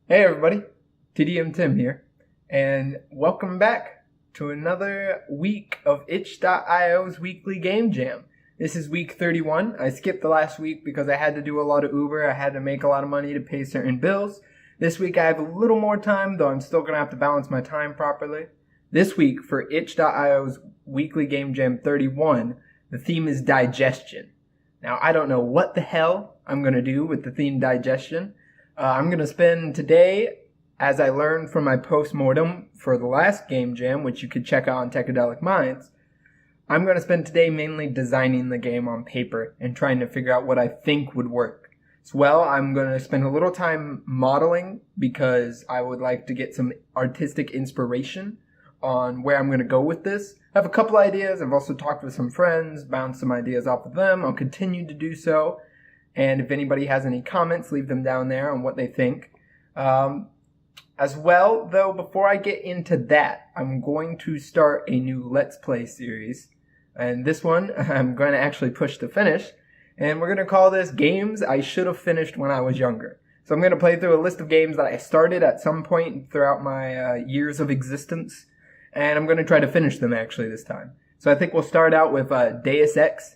Hey everybody, TDM Tim here, and welcome back to another week of itch.io's weekly game jam. This is week 31. I skipped the last week because I had to do a lot of Uber. I had to make a lot of money to pay certain bills. This week I have a little more time, though I'm still going to have to balance my time properly. This week for itch.io's weekly game jam 31, the theme is Digestion. Now I don't know what the hell I'm going to do with the theme Digestion. I'm going to spend today, as I learned from my post-mortem for the last game jam, which you could check out on Techedelic Minds, I'm going to spend today mainly designing the game on paper and trying to figure out what I think would work. As well, I'm going to spend a little time modeling because I would like to get some artistic inspiration on where I'm going to go with this. I have a couple ideas. I've also talked with some friends, bounced some ideas off of them. I'll continue to do so. And if anybody has any comments, leave them down there on what they think. As well, though, before I get into that, I'm going to start a new Let's Play series. And this one, I'm going to actually push to finish. And we're going to call this Games I Should Have Finished When I Was Younger. So I'm going to play through a list of games that I started at some point throughout my years of existence. And I'm going to try to finish them actually this time. So I think we'll start out with Deus Ex.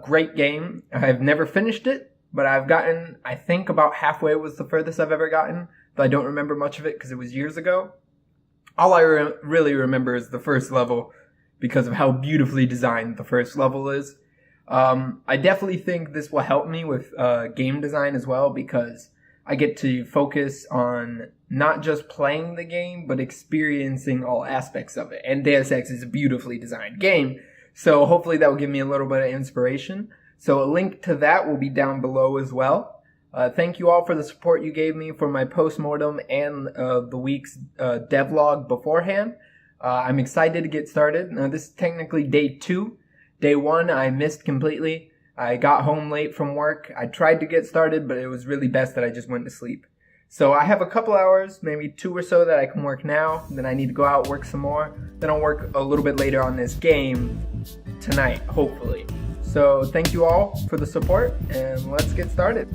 Great game. I've never finished it, but I've gotten, I think about halfway was the furthest I've ever gotten, but I don't remember much of it because it was years ago. All I really remember is the first level because of how beautifully designed the first level is. I definitely think this will help me with game design as well because I get to focus on not just playing the game, but experiencing all aspects of it. And Deus Ex is a beautifully designed game. So hopefully that will give me a little bit of inspiration. So a link to that will be down below as well. Thank you all for the support you gave me for my post-mortem and the week's devlog beforehand. I'm excited to get started. Now this is technically day 2. Day 1 I missed completely. I got home late from work. I tried to get started, but it was really best that I just went to sleep. So I have a couple hours, maybe 2 or so that I can work now. Then I need to go out, work some more. Then I'll work a little bit later on this game tonight, hopefully. So thank you all for the support, and let's get started.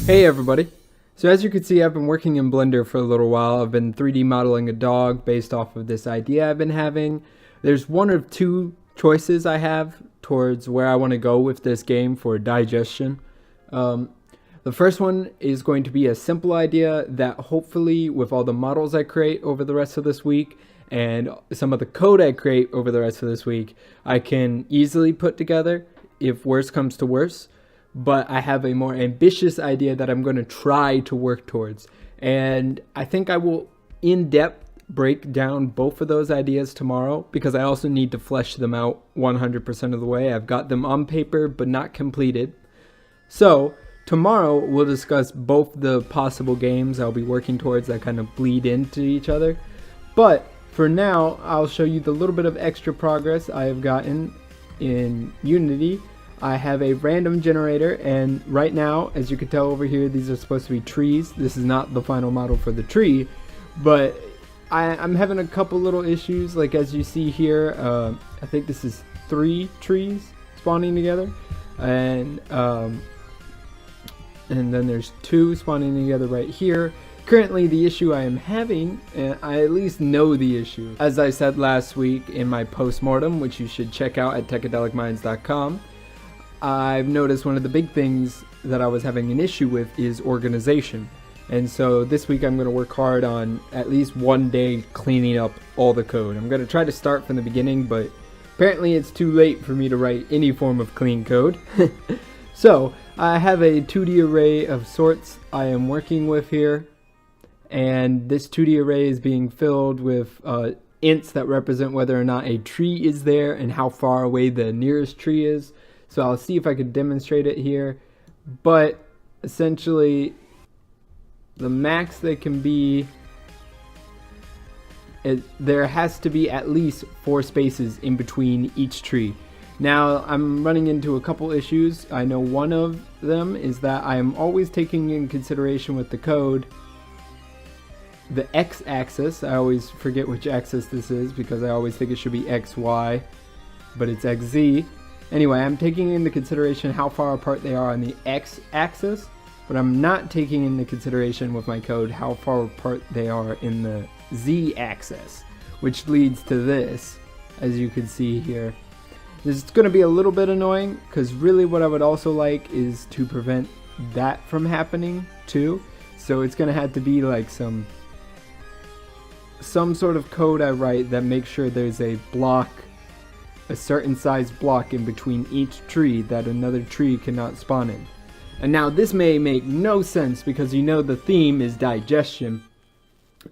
Hey everybody. So as you can see, I've been working in Blender for a little while. I've been 3D modeling a dog based off of this idea I've been having. There's one of two choices I have towards where I want to go with this game for Digestion. The first one is going to be a simple idea that hopefully with all the models I create over the rest of this week and some of the code I create over the rest of this week, I can easily put together if worse comes to worse. But I have a more ambitious idea that I'm going to try to work towards. And I think I will in-depth break down both of those ideas tomorrow because I also need to flesh them out 100% of the way. I've got them on paper but not completed. So tomorrow we'll discuss both the possible games I'll be working towards that kind of bleed into each other. But for now, I'll show you the little bit of extra progress I have gotten in Unity. I have a random generator, and right now, as you can tell over here, these are supposed to be trees. This is not the final model for the tree, but I'm having a couple little issues. Like as you see here, I think this is 3 trees spawning together, and then there's 2 spawning together right here. Currently, the issue I am having, and I at least know the issue, as I said last week in my postmortem, which you should check out at TechEdelicMinds.com. I've noticed one of the big things that I was having an issue with is organization. And so this week I'm going to work hard on at least one day cleaning up all the code. I'm going to try to start from the beginning, but apparently it's too late for me to write any form of clean code. So I have a 2D array of sorts I am working with here. And this 2D array is being filled with ints that represent whether or not a tree is there and how far away the nearest tree is. So I'll see if I could demonstrate it here, but essentially the max they can be, there has to be at least 4 spaces in between each tree. Now I'm running into a couple issues. I know one of them is that I am always taking in consideration with the code the x-axis. I always forget which axis this is because I always think it should be xy, but it's xz. Anyway, I'm taking into consideration how far apart they are on the x-axis, but I'm not taking into consideration with my code how far apart they are in the z-axis, which leads to this, as you can see here. This is going to be a little bit annoying, because really what I would also like is to prevent that from happening too. So it's going to have to be like some sort of code I write that makes sure there's a block, a certain size block in between each tree that another tree cannot spawn in. And now this may make no sense because you know the theme is digestion,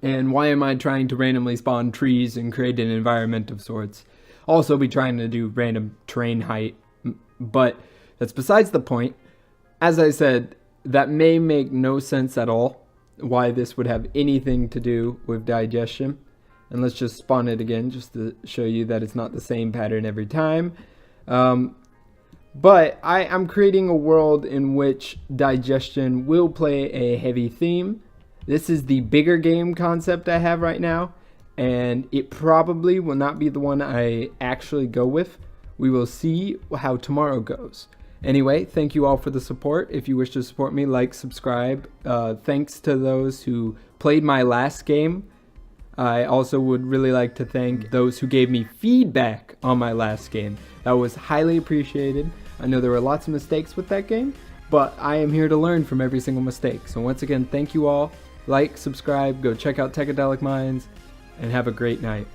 and why am I trying to randomly spawn trees and create an environment of sorts? Also be trying to do random terrain height, but that's besides the point. As I said, that may make no sense at all why this would have anything to do with digestion. And let's just spawn it again just to show you that it's not the same pattern every time. But I'm creating a world in which digestion will play a heavy theme. This is the bigger game concept I have right now, and it probably will not be the one I actually go with. We will see how tomorrow goes. Anyway, thank you all for the support. If you wish to support me, like, subscribe. Thanks to those who played my last game. I also would really like to thank those who gave me feedback on my last game. That was highly appreciated. I know there were lots of mistakes with that game, but I am here to learn from every single mistake. So once again, thank you all. Like, subscribe, go check out Techedelic Minds, and have a great night.